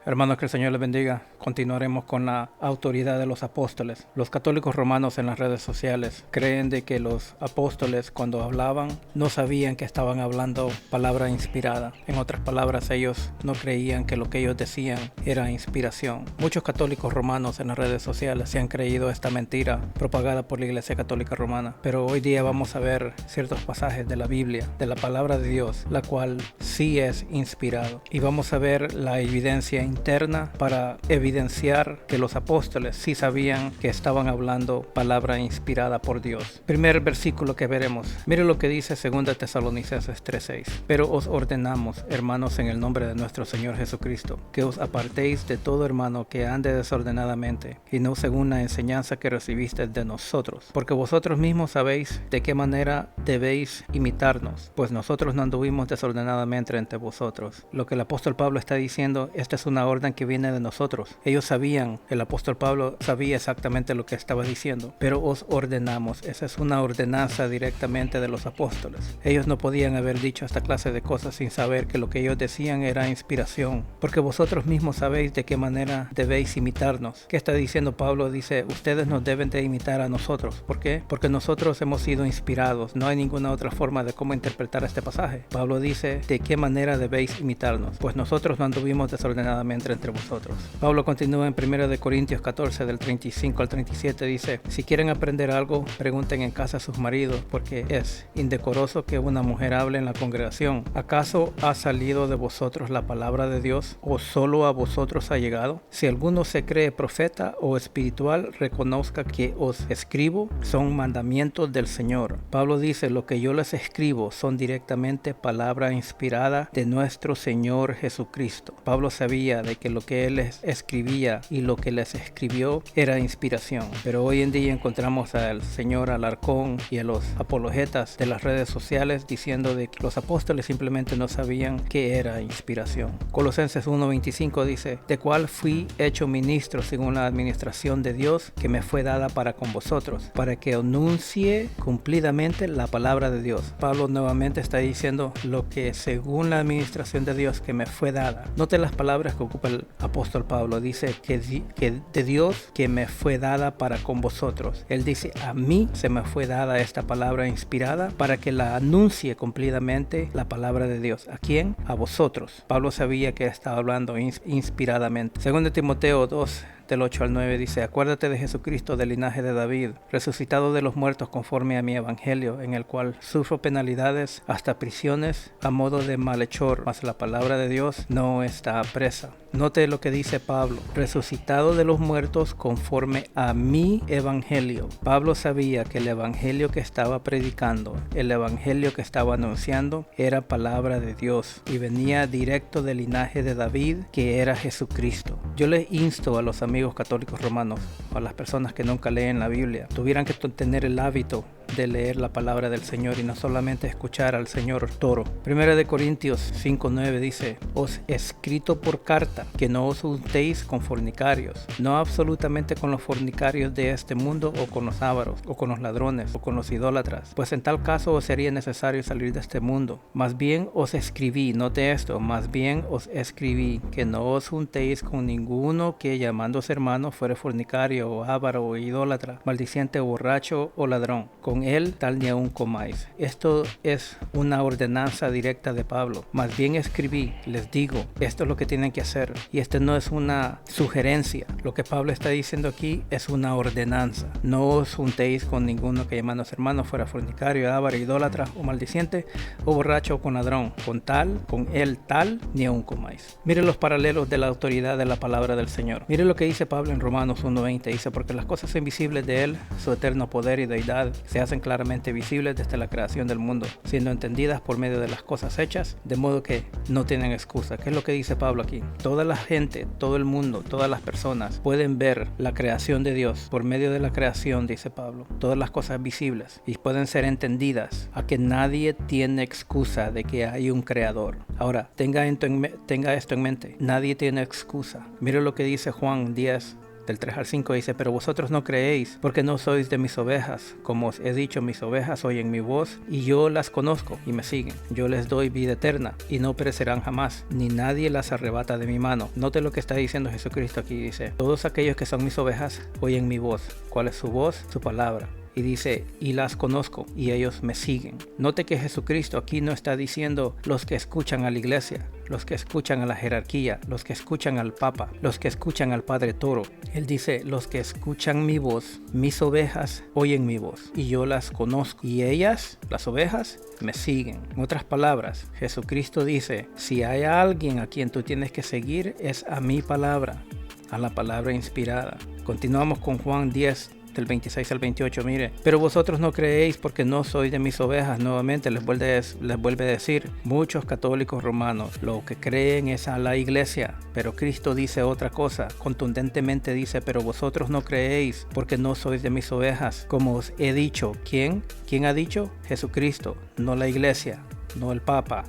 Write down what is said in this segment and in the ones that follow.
Hermanos, que el Señor les bendiga. Continuaremos con la autoridad de los apóstoles. Los católicos romanos en las redes sociales creen de que los apóstoles, cuando hablaban, no sabían que estaban hablando palabra inspirada. En otras palabras, ellos no creían que lo que ellos decían era inspiración. Muchos católicos romanos en las redes sociales se han creído esta mentira propagada por la Iglesia Católica Romana. Pero hoy día vamos a ver ciertos pasajes de la Biblia, de la palabra de Dios, la cual sí es inspirado. Y vamos a ver la evidencia interna para evidenciar que los apóstoles sí sabían que estaban hablando palabra inspirada por Dios. Primer versículo que veremos. Mire lo que dice 2 Tesalonicenses 3:6. Pero os ordenamos, hermanos, en el nombre de nuestro Señor Jesucristo, que os apartéis de todo hermano que ande desordenadamente, y no según la enseñanza que recibisteis de nosotros, porque vosotros mismos sabéis de qué manera debéis imitarnos, pues nosotros no anduvimos desordenadamente entre vosotros. Lo que el apóstol Pablo está diciendo, esta es una orden que viene de nosotros. Ellos sabían, el apóstol Pablo sabía exactamente lo que estaba diciendo, pero os ordenamos. Esa es una ordenanza directamente de los apóstoles. Ellos no podían haber dicho esta clase de cosas sin saber que lo que ellos decían era inspiración, porque vosotros mismos sabéis de qué manera debéis imitarnos. ¿Qué está diciendo Pablo? Dice, ustedes nos deben de imitar a nosotros. ¿Por qué? Porque nosotros hemos sido inspirados. No hay ninguna otra forma de cómo interpretar este pasaje. Pablo dice, ¿de qué manera debéis imitarnos? Pues nosotros no anduvimos desordenadamente entre vosotros. Pablo continúa en 1 Corintios 14 del 35 al 37, dice, si quieren aprender algo, pregunten en casa a sus maridos, porque es indecoroso que una mujer hable en la congregación. ¿Acaso ha salido de vosotros la palabra de Dios, o solo a vosotros ha llegado? Si alguno se cree profeta o espiritual, reconozca que os escribo son mandamientos del Señor. Pablo dice, lo que yo les escribo son directamente palabra inspirada de nuestro Señor Jesucristo. Pablo sabía de que lo que él les escribía y lo que les escribió era inspiración. Pero hoy en día encontramos al señor Alarcón y a los apologetas de las redes sociales diciendo de que los apóstoles simplemente no sabían qué era inspiración. Colosenses 1:25 dice, de cual fui hecho ministro según la administración de Dios que me fue dada para con vosotros, para que anuncie cumplidamente la palabra de Dios. Pablo nuevamente está diciendo lo que según la administración de Dios que me fue dada. Note las palabras que ocupa el apóstol Pablo. Dice que de Dios que me fue dada para con vosotros. Él dice, a mí se me fue dada esta palabra inspirada para que la anuncie cumplidamente la palabra de Dios. ¿A quién? A vosotros. Pablo sabía que estaba hablando inspiradamente. Segundo Timoteo 2 del 8 al 9 dice, acuérdate de Jesucristo del linaje de David, resucitado de los muertos conforme a mi evangelio, en el cual sufro penalidades hasta prisiones a modo de malhechor, mas la palabra de Dios no está presa. Note lo que dice Pablo, resucitado de los muertos conforme a mi evangelio. Pablo sabía que el evangelio que estaba predicando, el evangelio que estaba anunciando, era palabra de Dios y venía directo del linaje de David, que era Jesucristo. Yo les insto a los amigos católicos romanos, a las personas que nunca leen la Biblia, tuvieran que tener el hábito de leer la palabra del Señor y no solamente escuchar al Señor toro. 1 Corintios 5:9 dice, os escrito por carta que no os juntéis con fornicarios, no absolutamente con los fornicarios de este mundo o con los ávaros o con los ladrones o con los idólatras, pues en tal caso os sería necesario salir de este mundo. Más bien os escribí, note esto, más bien os escribí que no os juntéis con ninguno que llamándose hermano fuere fornicario o ávaro o idólatra, maldiciente o borracho o ladrón. Con él tal ni aún comáis. Esto es una ordenanza directa de Pablo. Más bien escribí, les digo, esto es lo que tienen que hacer. Y esto no es una sugerencia. Lo que Pablo está diciendo aquí es una ordenanza. No os juntéis con ninguno que llamándose hermano fuera fornicario, avaro, idólatra o maldiciente o borracho o con ladrón. Con él tal ni aún comáis. Mire los paralelos de la autoridad de la palabra del Señor. Mire lo que dice Pablo en Romanos 1:20. Dice, porque las cosas invisibles de él, su eterno poder y deidad, se hacen claramente visibles desde la creación del mundo, siendo entendidas por medio de las cosas hechas, de modo que no tienen excusa. ¿Qué es lo que dice Pablo aquí? Toda la gente, todo el mundo, todas las personas pueden ver la creación de Dios por medio de la creación, dice Pablo. Todas las cosas visibles y pueden ser entendidas, a que nadie tiene excusa de que hay un creador. Ahora, tenga esto en mente, nadie tiene excusa. Mire lo que dice Juan 10 del 3 al 5 dice, pero vosotros no creéis, porque no sois de mis ovejas. Como os he dicho, mis ovejas oyen mi voz, y yo las conozco y me siguen. Yo les doy vida eterna, y no perecerán jamás, ni nadie las arrebata de mi mano. Note lo que está diciendo Jesucristo aquí, dice, todos aquellos que son mis ovejas oyen mi voz. ¿Cuál es su voz? Su palabra. Y dice, y las conozco, y ellos me siguen. Note que Jesucristo aquí no está diciendo los que escuchan a la iglesia, los que escuchan a la jerarquía, los que escuchan al Papa, los que escuchan al Padre Toro. Él dice, los que escuchan mi voz, mis ovejas oyen mi voz, y yo las conozco, y ellas, las ovejas, me siguen. En otras palabras, Jesucristo dice, si hay alguien a quien tú tienes que seguir, es a mi palabra, a la palabra inspirada. Continuamos con Juan 10, del 26 al 28, mire, pero vosotros no creéis porque no sois de mis ovejas. Nuevamente les vuelve a decir, muchos católicos romanos lo que creen es a la iglesia, pero Cristo dice otra cosa, contundentemente dice, pero vosotros no creéis porque no sois de mis ovejas, como os he dicho. ¿Quién ha dicho? Jesucristo, no la iglesia, no el Papa,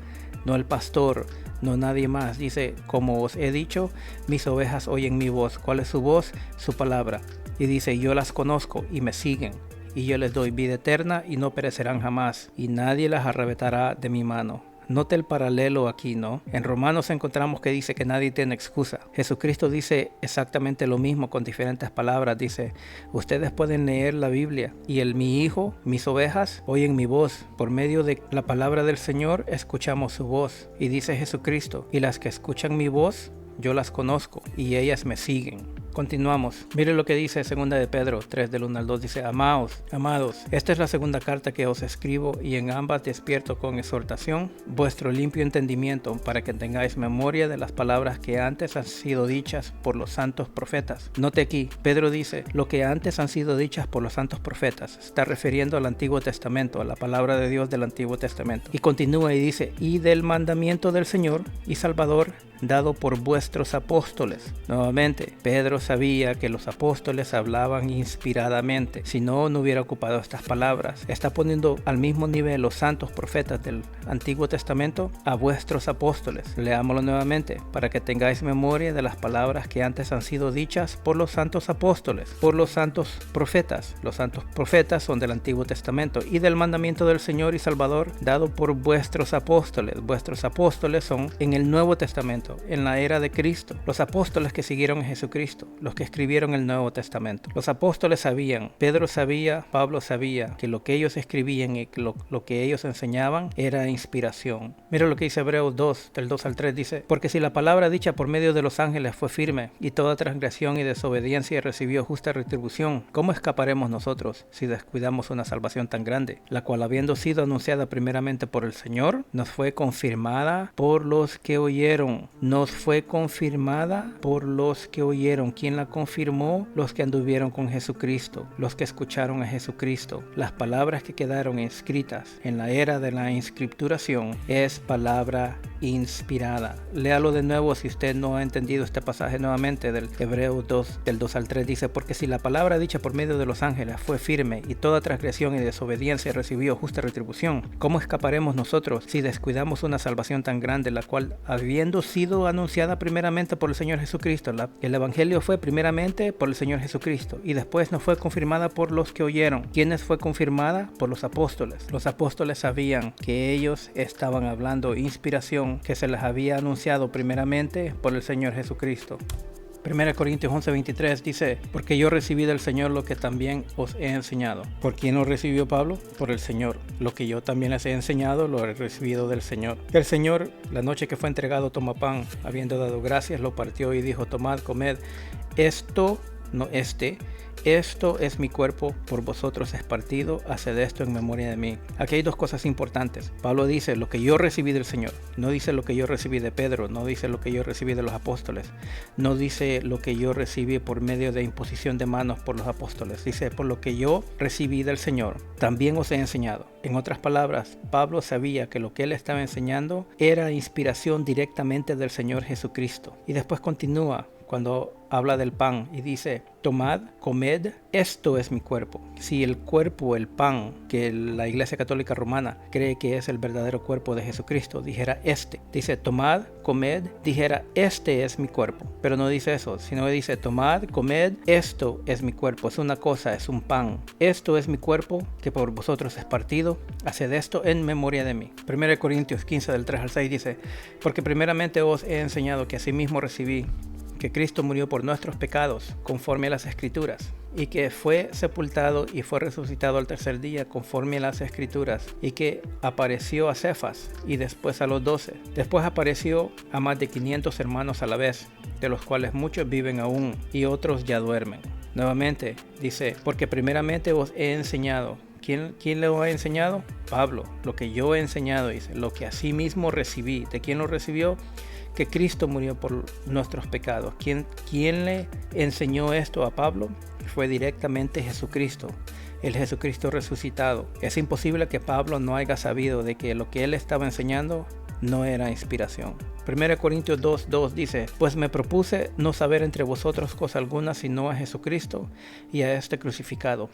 no el pastor, no nadie más. Dice, como os he dicho, mis ovejas oyen mi voz. ¿Cuál es su voz? Su palabra. Y dice, yo las conozco y me siguen, y yo les doy vida eterna y no perecerán jamás, y nadie las arrebatará de mi mano. Note el paralelo aquí, ¿no? En Romanos encontramos que dice que nadie tiene excusa. Jesucristo dice exactamente lo mismo con diferentes palabras. Dice, ustedes pueden leer la Biblia y mi hijo, mis ovejas, oyen mi voz. Por medio de la palabra del Señor escuchamos su voz. Y dice Jesucristo, y las que escuchan mi voz, yo las conozco y ellas me siguen. Continuamos. Mire lo que dice 2 de Pedro 3 del 1 al 2. Dice, amados, esta es la segunda carta que os escribo, y en ambas despierto con exhortación vuestro limpio entendimiento, para que tengáis memoria de las palabras que antes han sido dichas por los santos profetas. Note aquí, Pedro dice, lo que antes han sido dichas por los santos profetas. Está refiriendo al Antiguo Testamento, a la palabra de Dios del Antiguo Testamento. Y continúa y dice, y del mandamiento del Señor y Salvador, dado por vuestros apóstoles. Nuevamente, Pedro sabía que los apóstoles hablaban inspiradamente. Si no, no hubiera ocupado estas palabras. Está poniendo al mismo nivel los santos profetas del Antiguo Testamento a vuestros apóstoles. Leámoslo nuevamente, para que tengáis memoria de las palabras que antes han sido dichas por los santos apóstoles, por los santos profetas. Los santos profetas son del Antiguo Testamento, y del mandamiento del Señor y Salvador, dado por vuestros apóstoles. Vuestros apóstoles son en el Nuevo Testamento, en la era de Cristo, los apóstoles que siguieron a Jesucristo, los que escribieron el Nuevo Testamento. Los apóstoles sabían, Pedro sabía, Pablo sabía, que lo que ellos escribían y lo que ellos enseñaban era inspiración. Mira lo que dice Hebreos 2, del 2 al 3, dice, porque si la palabra dicha por medio de los ángeles fue firme, y toda transgresión y desobediencia recibió justa retribución, ¿cómo escaparemos nosotros si descuidamos una salvación tan grande, la cual, habiendo sido anunciada primeramente por el Señor, nos fue confirmada por los que oyeron? Nos fue confirmada por los que oyeron. ¿Quién la confirmó? Los que anduvieron con Jesucristo, los que escucharon a Jesucristo. Las palabras que quedaron escritas en la era de la inscripturación es palabra inspirada. Léalo de nuevo si usted no ha entendido este pasaje nuevamente del Hebreos 2, del 2 al 3. Dice, porque si la palabra dicha por medio de los ángeles fue firme, y toda transgresión y desobediencia recibió justa retribución, ¿cómo escaparemos nosotros si descuidamos una salvación tan grande, la cual, habiendo sido anunciada primeramente por el Señor Jesucristo? El Evangelio fue primeramente por el Señor Jesucristo, y después nos fue confirmada por los que oyeron. ¿Quiénes fue confirmada? Por los apóstoles. Los apóstoles sabían que ellos estaban hablando inspiración, que se les había anunciado primeramente por el Señor Jesucristo. 1 Corintios 11:23 dice, porque yo recibí del Señor lo que también os he enseñado. ¿Por quién lo recibió Pablo? Por el Señor. Lo que yo también les he enseñado lo he recibido del Señor. El Señor, la noche que fue entregado, tomó pan, habiendo dado gracias, lo partió y dijo, tomad, comed, esto es mi cuerpo, por vosotros es partido, haced esto en memoria de mí. Aquí hay dos cosas importantes. Pablo dice lo que yo recibí del Señor, no dice lo que yo recibí de Pedro, no dice lo que yo recibí de los apóstoles, no dice lo que yo recibí por medio de imposición de manos por los apóstoles, dice por lo que yo recibí del Señor, también os he enseñado. En otras palabras, Pablo sabía que lo que él estaba enseñando era inspiración directamente del Señor Jesucristo. Y después continúa, cuando habla del pan y dice, tomad, comed, esto es mi cuerpo. Si el cuerpo, el pan, que la Iglesia Católica Romana cree que es el verdadero cuerpo de Jesucristo, dijera dice, tomad, comed, dijera, este es mi cuerpo. Pero no dice eso, sino dice, tomad, comed, esto es mi cuerpo. Es una cosa, es un pan. Esto es mi cuerpo, que por vosotros es partido. Haced esto en memoria de mí. 1 Corintios 15, del 3 al 6 dice, porque primeramente os he enseñado que asimismo recibí que Cristo murió por nuestros pecados, conforme a las Escrituras, y que fue sepultado y fue resucitado al tercer día, conforme a las Escrituras, y que apareció a Cefas y después a los 12. Después apareció a más de 500 hermanos a la vez, de los cuales muchos viven aún y otros ya duermen. Nuevamente dice, porque primeramente os he enseñado. ¿Quién lo ha enseñado? Pablo. Lo que yo he enseñado, dice, lo que asimismo recibí. ¿De quién lo recibió? Que Cristo murió por nuestros pecados. ¿Quién le enseñó esto a Pablo? Fue directamente Jesucristo, el Jesucristo resucitado. Es imposible que Pablo no haya sabido de que lo que él estaba enseñando no era inspiración. 1 Corintios 2:2 dice, pues me propuse no saber entre vosotros cosa alguna sino a Jesucristo y a este crucificado.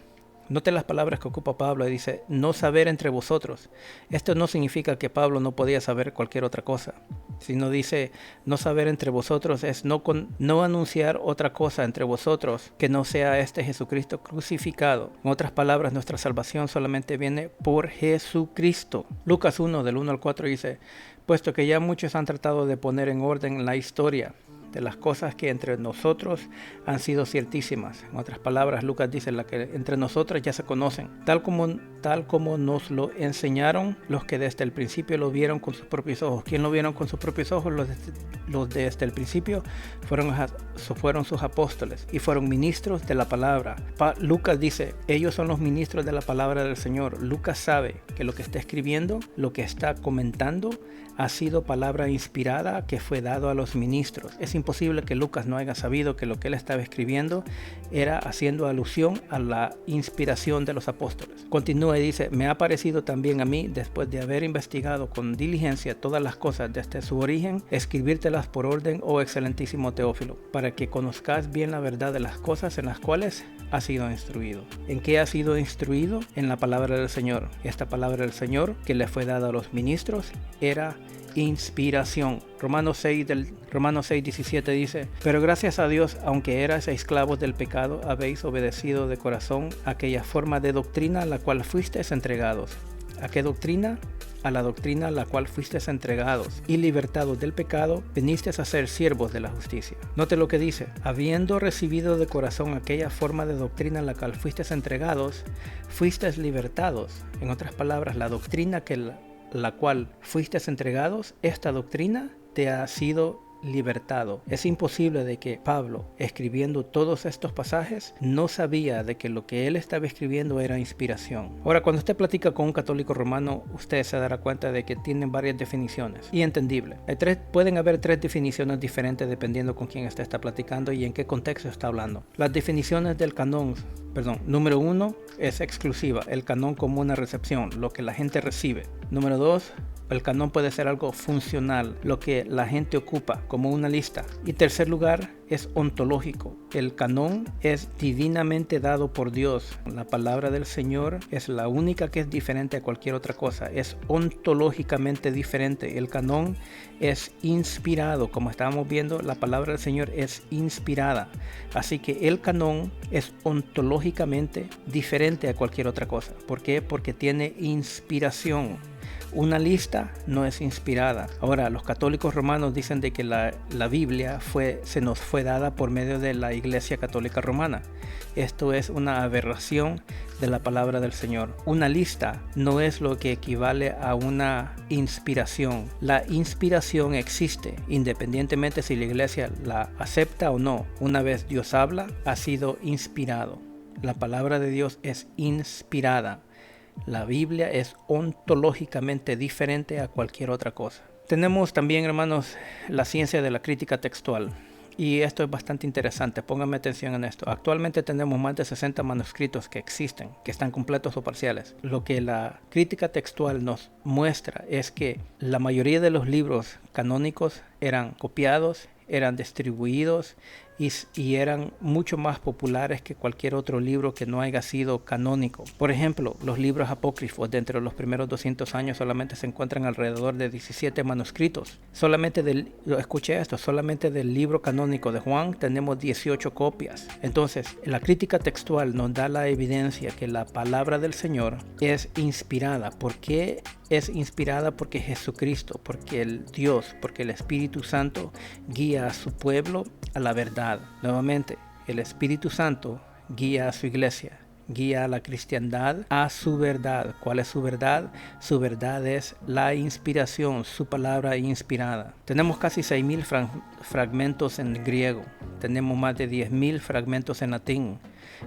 Note las palabras que ocupa Pablo y dice, no saber entre vosotros. Esto no significa que Pablo no podía saber cualquier otra cosa, sino dice, no saber entre vosotros es no anunciar otra cosa entre vosotros que no sea este Jesucristo crucificado. En otras palabras, nuestra salvación solamente viene por Jesucristo. Lucas 1, del 1 al 4 dice, puesto que ya muchos han tratado de poner en orden la historia de las cosas que entre nosotros han sido ciertísimas. En otras palabras, Lucas dice, la que entre nosotros ya se conocen, tal como nos lo enseñaron los que desde el principio lo vieron con sus propios ojos. ¿Quién lo vieron con sus propios ojos? Los desde el principio fueron sus apóstoles y fueron ministros de la palabra. Lucas dice, ellos son los ministros de la palabra del Señor. Lucas sabe que lo que está escribiendo, lo que está comentando, ha sido palabra inspirada que fue dado a los ministros. Es imposible que Lucas no haya sabido que lo que él estaba escribiendo era haciendo alusión a la inspiración de los apóstoles. Continúa y dice, me ha parecido también a mí, después de haber investigado con diligencia todas las cosas desde su origen, escribírtelas por orden, oh excelentísimo Teófilo, para que conozcas bien la verdad de las cosas en las cuales has sido instruido. ¿En qué has sido instruido? En la palabra del Señor. Esta palabra del Señor que le fue dada a los ministros era inspiración. Romanos 6:17 dice, pero gracias a Dios, aunque erais esclavos del pecado, habéis obedecido de corazón aquella forma de doctrina a la cual fuisteis entregados. ¿A qué doctrina? A la doctrina a la cual fuisteis entregados, y libertados del pecado, vinisteis a ser siervos de la justicia. Note lo que dice, habiendo recibido de corazón aquella forma de doctrina a la cual fuisteis entregados, fuisteis libertados. En otras palabras, la doctrina la cual fuisteis entregados, esta doctrina te ha sido libertado. Es imposible de que Pablo, escribiendo todos estos pasajes, no sabía de que lo que él estaba escribiendo era inspiración. Ahora, cuando usted platica con un católico romano, usted se dará cuenta de que tienen varias definiciones, y entendible. Pueden haber tres definiciones diferentes dependiendo con quién usted está platicando y en qué contexto está hablando. Las definiciones del canon, número 1 es exclusiva, el canon como una recepción, lo que la gente recibe. Número 2, el canon puede ser algo funcional, lo que la gente ocupa como una lista. Y tercer lugar es ontológico. El canon es divinamente dado por Dios. La palabra del Señor es la única que es diferente a cualquier otra cosa. Es ontológicamente diferente. El canon es inspirado. Como estábamos viendo, la palabra del Señor es inspirada. Así que el canon es ontológicamente diferente a cualquier otra cosa. ¿Por qué? Porque tiene inspiración. Una lista no es inspirada. Ahora, los católicos romanos dicen de que la Biblia se nos fue dada por medio de la Iglesia Católica Romana. Esto es una aberración de la palabra del Señor. Una lista no es lo que equivale a una inspiración. La inspiración existe independientemente si la Iglesia la acepta o no. Una vez Dios habla, ha sido inspirado. La palabra de Dios es inspirada. La Biblia es ontológicamente diferente a cualquier otra cosa. Tenemos también, hermanos, la ciencia de la crítica textual. Y esto es bastante interesante, pónganme atención en esto. Actualmente tenemos más de 60 manuscritos que existen, que están completos o parciales. Lo que la crítica textual nos muestra es que la mayoría de los libros canónicos eran copiados, eran distribuidos y eran mucho más populares que cualquier otro libro que no haya sido canónico. Por ejemplo, los libros apócrifos dentro de los primeros 200 años solamente se encuentran alrededor de 17 manuscritos. Solamente escuché esto, solamente del libro canónico de Juan tenemos 18 copias. Entonces, la crítica textual nos da la evidencia que la palabra del Señor es inspirada. ¿Por qué es inspirada? Porque Jesucristo, porque el Dios, porque el Espíritu Santo guía a su pueblo a la verdad. Nuevamente, el Espíritu Santo guía a su iglesia, guía a la cristiandad a su verdad. ¿Cuál es su verdad? Su verdad es la inspiración, su palabra inspirada. Tenemos casi 6,000 fragmentos en griego, tenemos más de 10,000 fragmentos en latín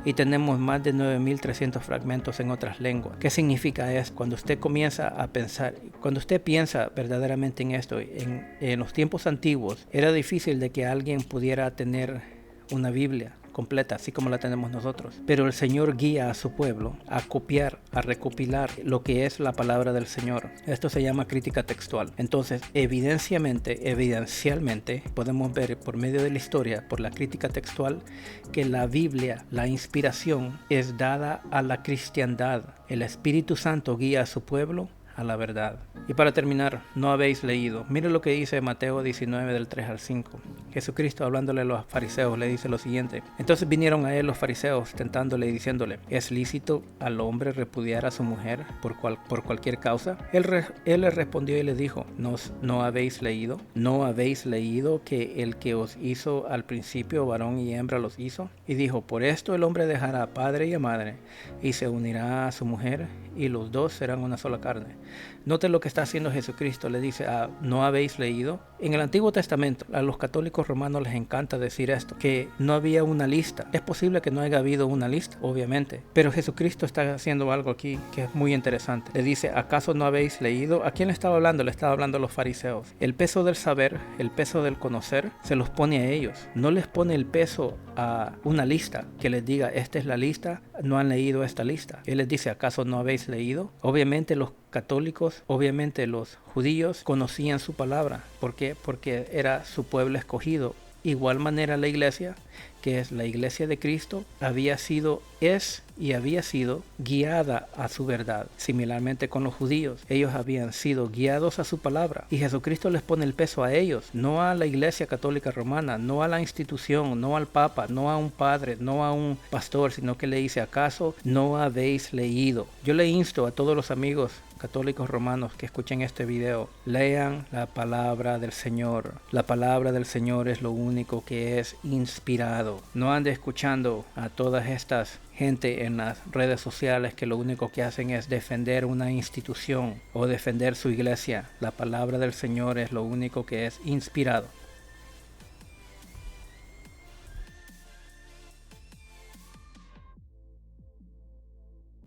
y tenemos más de 9,300 fragmentos en otras lenguas. ¿Qué significa esto? Cuando usted comienza a pensar, cuando usted piensa verdaderamente en esto, en los tiempos antiguos era difícil de que alguien pudiera tener una Biblia completa, así como la tenemos nosotros. Pero el Señor guía a su pueblo a copiar, a recopilar lo que es la palabra del Señor. Esto se llama crítica textual. Entonces, evidencialmente, podemos ver por medio de la historia, por la crítica textual, que la Biblia, la inspiración, es dada a la cristiandad. El Espíritu Santo guía a su pueblo a la verdad. Y para terminar, no habéis leído. Mire lo que dice Mateo 19 del 3 al 5. Jesucristo, hablándole a los fariseos, le dice lo siguiente: entonces vinieron a él los fariseos, tentándole y diciéndole: ¿es lícito al hombre repudiar a su mujer por cualquier causa? Él le respondió y le dijo: ¿No habéis leído? ¿No habéis leído que el que os hizo al principio varón y hembra los hizo? Y dijo: por esto el hombre dejará a padre y a madre y se unirá a su mujer, y los dos serán una sola carne. Note lo que está haciendo Jesucristo. Le dice: ¿no habéis leído? En el Antiguo Testamento, a los católicos romanos les encanta decir esto, que no había una lista. Es posible que no haya habido una lista, obviamente, pero Jesucristo está haciendo algo aquí que es muy interesante. Le dice: ¿acaso no habéis leído? ¿A quién le estaba hablando? Le estaba hablando a los fariseos. El peso del saber, el peso del conocer, se los pone a ellos. No les pone el peso a una lista que les diga: esta es la lista, no han leído esta lista. Él les dice: ¿acaso no habéis leído? Obviamente los católicos, obviamente los judíos conocían su palabra. ¿Por qué? Porque era su pueblo escogido. Igual manera la iglesia, que es la iglesia de Cristo, había sido guiada a su verdad. Similarmente con los judíos, ellos habían sido guiados a su palabra y Jesucristo les pone el peso a ellos, no a la iglesia católica romana, no a la institución, no al papa, no a un padre, no a un pastor, sino que le dice: ¿acaso no habéis leído? Yo le insto a todos los amigos católicos romanos que escuchen este video: lean la palabra del Señor. La palabra del Señor es lo único que es inspirado. No ande escuchando a todas estas gente en las redes sociales que lo único que hacen es defender una institución o defender su iglesia. La palabra del Señor es lo único que es inspirado.